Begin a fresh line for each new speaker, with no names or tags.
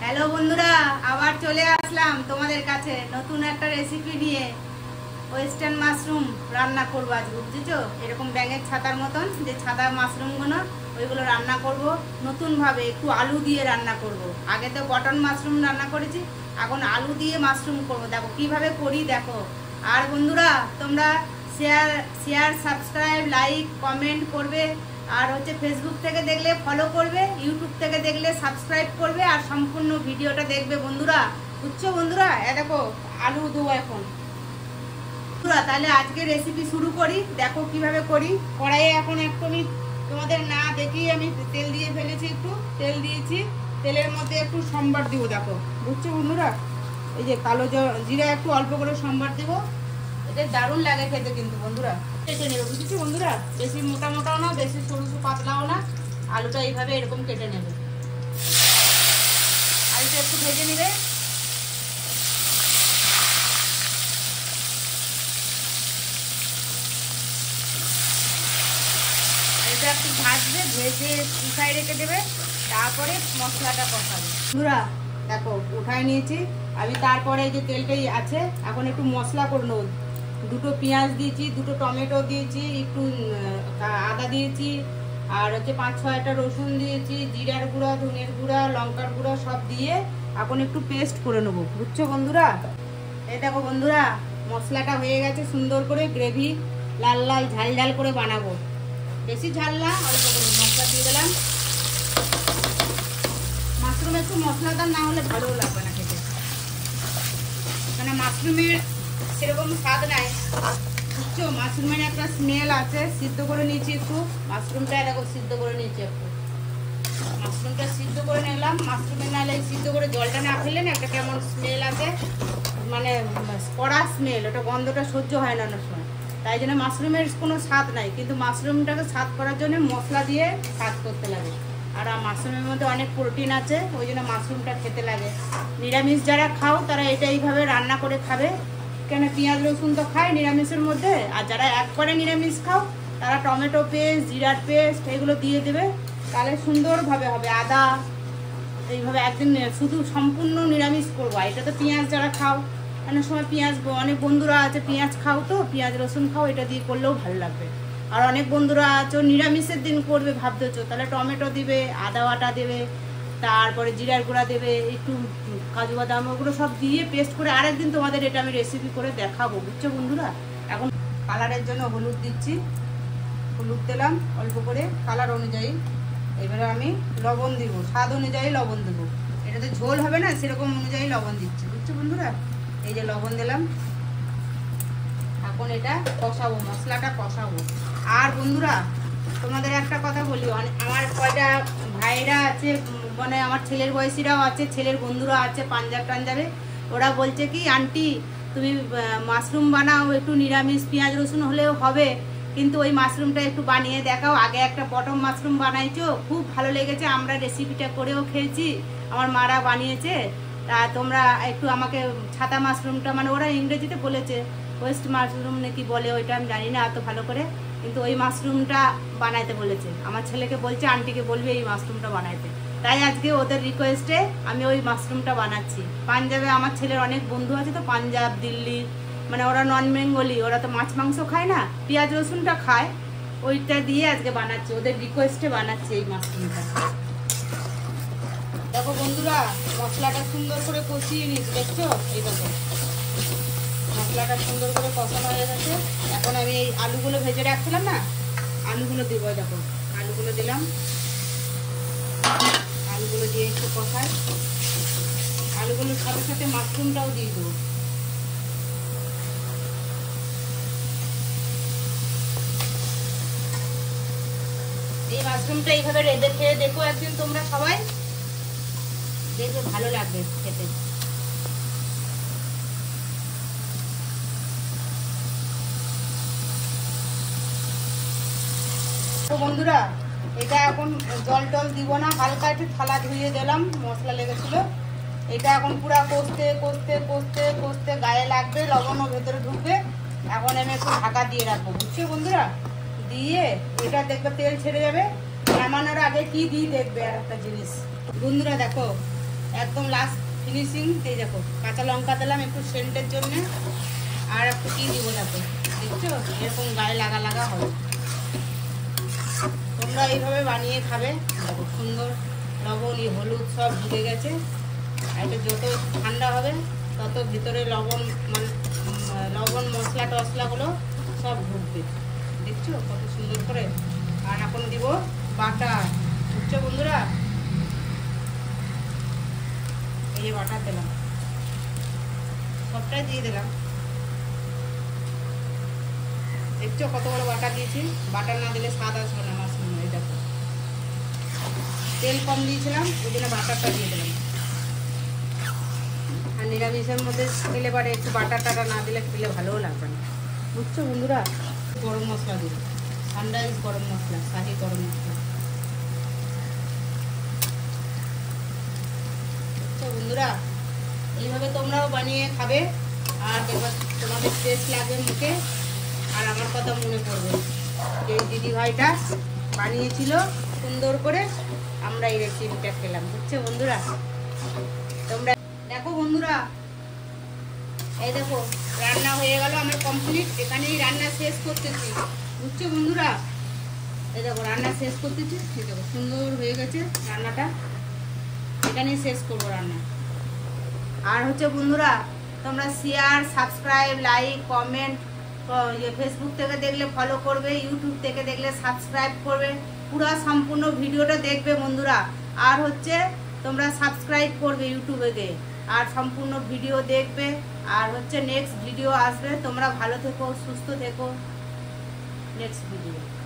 Hello বন্ধুরা, আবার চলে আসলাম তোমাদের কাছে নতুন একটা রেসিপি নিয়ে। ওয়েস্টার্ন মাশরুম রান্না করবো আজ, বুঝেছো? এরকম ব্যাঙের ছাতার মতন যে ছাতা মাশরুমগুলো, ওইগুলো রান্না করব নতুনভাবে, একটু আলু দিয়ে রান্না করব। আগে তো বটন মাশরুম রান্না করেছি, এখন আলু দিয়ে মাশরুম করব। দেখো কিভাবে করি, দেখো। আর বন্ধুরা, তোমরা শেয়ার সাবস্ক্রাইব লাইক কমেন্ট করবে। আর হচ্ছে ফেসবুক থেকে দেখলে ফলো করবে, ইউটিউব থেকে দেখলে সাবস্ক্রাইব করবে, আর সম্পূর্ণ ভিডিওটা দেখবে বন্ধুরা, বুঝছো বন্ধুরা? দেখো আলু দেবো এখন বন্ধুরা। তাহলে আজকে রেসিপি শুরু করি, দেখো কিভাবে করি। কড়াইয়ে এখন একটু আমি তোমাদের না দেখি আমি তেল দিয়ে ফেলেছি, একটু তেল দিয়েছি। তেলের মধ্যে একটু সম্বার দিব, দেখো, বুঝছো বন্ধুরা? এই যে কালো জিরা একটু অল্প করে সম্বার দেবো, এটা দারুণ লাগে খেতে কিন্তু বন্ধুরা। কেটে নেবে, বুঝেছো বন্ধুরা? বেশি মোটা মোটাও না, বেশি সরু পাতলাও না। আলুটা এইভাবে এরকম কেটে নেবে। আলুটা একটু ভেজে নেবে। আলুটা একটু ভাজবে, ভেজে উঠায় রেখে দেবে, তারপরে মশলাটা কষাবে বন্ধুরা। দেখো উঠায় নিয়েছি আমি, তারপরে এই যে তেলটাই আছে, এখন একটু মশলা করে নেব। দুটো পেঁয়াজ দিয়েছি, দুটো টমেটো দিয়েছি, একটু আদা দিয়েছি, আর হচ্ছে 5-6টা রসুন দিয়েছি, জিরার গুঁড়া, ধনের গুঁড়া, লঙ্কার গুঁড়া সব দিয়ে এখন একটু পেস্ট করে নেবো, বুঝছো বন্ধুরা? এই দেখো বন্ধুরা, মশলাটা হয়ে গেছে সুন্দর করে, গ্রেভি লাল লাল ঝাল ঝাল করে বানাবো। বেশি ঝাল না, অল্প করে মশলা দিয়ে দিলাম। মাশরুম একটু মশলাদার না হলে ভালো লাগবে না খেতে, মানে মাশরুমের সেরকম স্বাদ নাই, বুঝছো? মাশরুমের একটা স্মেল আছে। সিদ্ধ করে নিয়েছি একটু মাশরুমটা, দেখো সিদ্ধ করে নিয়েছি একটু। মাশরুমটা সিদ্ধ করে নিলাম। মাশরুমের নাহলে সিদ্ধ করে জলটা না ফেললে না একটা কেমন স্মেল আছে, মানে কড়া স্মেল, ওটা গন্ধটা সহ্য হয় না অনেক সময়। তাই জন্য মাশরুমের কোনো স্বাদ নাই, কিন্তু মাশরুমটাকে স্বাদ করার জন্য মশলা দিয়ে স্বাদ করতে লাগে। আর মাশরুমের মধ্যে অনেক প্রোটিন আছে, ওই জন্য মাশরুমটা খেতে লাগে। নিরামিষ যারা খাও তারা এটা এইভাবে রান্না করে খাবে, কেন পেঁয়াজ রসুন তো খায় নিরামিষের মধ্যে। আর যারা একবারে নিরামিষ খাও তারা টমেটো পেস্ট, জিরার পেস্ট এগুলো দিয়ে দেবে, তাহলে সুন্দরভাবে হবে। আদা এইভাবে একদিন শুধু সম্পূর্ণ নিরামিষ করবো। এটা তো পেঁয়াজ যারা খাও, অনেক সময় পেঁয়াজ, অনেক বন্ধুরা আছে পেঁয়াজ খাও, তো পেঁয়াজ রসুন খাও, এটা দিয়ে করলেও ভালো লাগবে। আর অনেক বন্ধুরা আছো নিরামিষের দিন করবে ভাবতেছো, তাহলে টমেটো দিবে, আদা বাটা দেবে, তারপরে জিরার গুঁড়া দেবে, একটু কাজু বাদাম, ওগুলো সব দিয়ে পেস্ট করে আরেকদিন তোমাদের এটা আমি রেসিপি করে দেখাবো, বুঝছো বন্ধুরা? এখন কালারের জন্য হলুদ দিচ্ছি, হলুদ দিলাম অল্প করে কালার অনুযায়ী। এবারে আমি লবণ দিব, স্বাদ অনুযায়ী লবণ দেবো, এটাতে ঝোল হবে না সেরকম অনুযায়ী লবণ দিচ্ছি, বুঝছো বন্ধুরা? এই যে লবণ দিলাম। এখন এটা কষাবো, মশলাটা কষাবো। আর বন্ধুরা তোমাদের একটা কথা বলি, আমার কয়টা ভাইরা আছে, মানে আমার ছেলের বয়সীরাও আছে, ছেলের বন্ধুরা আছে পাঞ্জাবে, ওরা বলছে কি আন্টি তুমি মাশরুম বানাও, একটু নিরামিষ পেঁয়াজ রসুন হলেও হবে, কিন্তু ওই মাশরুমটা একটু বানিয়ে দেখাও। আগে একটা বটম মাশরুম বানাইছো, খুব ভালো লেগেছে, আমরা রেসিপিটা করেও খেয়েছি, আমার মারা বানিয়েছে, তা তোমরা একটু আমাকে ছাতা মাশরুমটা, মানে ওরা ইংরেজিতে বলেছে ওয়েস্ট মাশরুম নাকি বলে, ওইটা আমি জানি না এত ভালো করে, কিন্তু ওই মাশরুমটা বানাইতে বলেছে। আমার ছেলেকে বলছে আন্টিকে বলবে এই মাশরুমটা বানাইতে, তাই আজকে ওদের রিকোয়েস্টে আমি ওই মাশরুমটা বানাচ্ছি। পাঞ্জাবে আমার ছেলের অনেক বন্ধু আছে তো, পাঞ্জাব দিল্লি, মানে ওরা নন বেঙ্গলি, ওরা তো মাছ মাংস খায় না, পেঁয়াজ রসুনটা খায়, ওইটা দিয়ে আজকে বানাচ্ছি, ওদের রিকোয়েস্টে বানাচ্ছি এই মাশরুমটা। দেখো বন্ধুরা, মশলাটা সুন্দর করে কষিয়ে নিচ্ছি, দেখছো? এই দেখো মশলাটা সুন্দর করে কষানো হয়ে গেছে। এখন আমি এই আলুগুলো ভেজে রাখছিলাম না, আলুগুলো দিব, দেখো আলুগুলো দিলাম। আলুগুলো দিয়ে একটু কষাই, আলুগুলোর সাথে সাথে মাশরুমটাও দিয়ে দেবো। এই মাশরুমটা এইভাবে রেঁধে খেয়ে দেখো একদিন তোমরা সবাই, দেখবে ভালো লাগবে খেতে। তো বন্ধুরা এটা এখন জল টল দিব না, হালকা একটু থালা ধুয়ে দিলাম, মশলা লেগেছিল। এটা এখন পুরো কষতে কষতে কষতে কষতে গায়ে লাগবে, লবণও ভেতরে ঢুকবে। এখন আমি একটু ঢাকা দিয়ে রাখবো, বুঝছো বন্ধুরা? দিয়ে এটা দেখবে তেল ছেড়ে যাবে। নামানোর আগে কি দিই দেখবে আর একটা জিনিস বন্ধুরা, দেখো একদম লাস্ট ফিনিশিং। এই দেখো কাঁচা লঙ্কা দিলাম একটু সেন্টের জন্য, আর একটু কি দিব দেখো, দেখছো এরকম গায়ে লাগা লাগা হবে। তোমরা এইভাবে বানিয়ে খাবে, দেখো সুন্দর লবণ হলুদ সব ঢুকে গেছে। আর এটা যত ঠান্ডা হবে তত ভিতরে লবণ মানে লবণ মশলা টসলাগুলো সব ঢুকবে, দেখছো কত সুন্দর করে। আর এখন দিব বাটার, বুঝছো বন্ধুরা, এই যে বাটার দিলাম, সবটাই দিয়ে দিলাম। দেখছো কত বড় বাটার দিয়েছি, বাটার না দিলে স্বাদ আসবে না মাশরুম। এই দেখো তেল কম দিয়েছিলাম ওই জন্য বাটারটা দিয়ে দিলাম। আর নিরামিষের মধ্যে খেলে পারে একটু বাটার টাটা না দিলে খেলে ভালোও লাগবে না, বুঝছো বন্ধুরা। গরম মশলা দিল, সানরাইজ গরম মশলা, শাহি গরম মশলা, বুঝছো বন্ধুরা। এইভাবে তোমরাও বানিয়ে খাবে আর এবার তোমাদের টেস্ট লাগবে মুখে। আর আমার কথা মনে পড়বে যে দিদিভাইটা বানিয়েছিল সুন্দর করে, আমরা এই রেসিপিটা খেলাম, বুঝছো বন্ধুরা। তোমরা দেখো বন্ধুরা, এই দেখো রান্না হয়ে গেল আমার কমপ্লিট। এখানেই রান্না শেষ করতেছি, বুঝছো বন্ধুরা। এই দেখো রান্না শেষ করতেছি, এই দেখো সুন্দর হয়ে গেছে রান্নাটা। এখানেই শেষ করবো রান্না। আর হচ্ছে বন্ধুরা তোমরা share, subscribe, like, comment, Facebook থেকে দেখলে ফলো করবে, ইউটিউব থেকে দেখলে সাবস্ক্রাইব করবে, পুরো সম্পূর্ণ ভিডিওটা দেখবে বন্ধুরা। আর হচ্ছে তোমরা সাবস্ক্রাইব করবে ইউটিউবে গিয়ে, আর সম্পূর্ণ ভিডিও দেখবে। আর হচ্ছে নেক্সট ভিডিও আসবে, তোমরা ভালো থেকো, সুস্থ থেকো। Next video.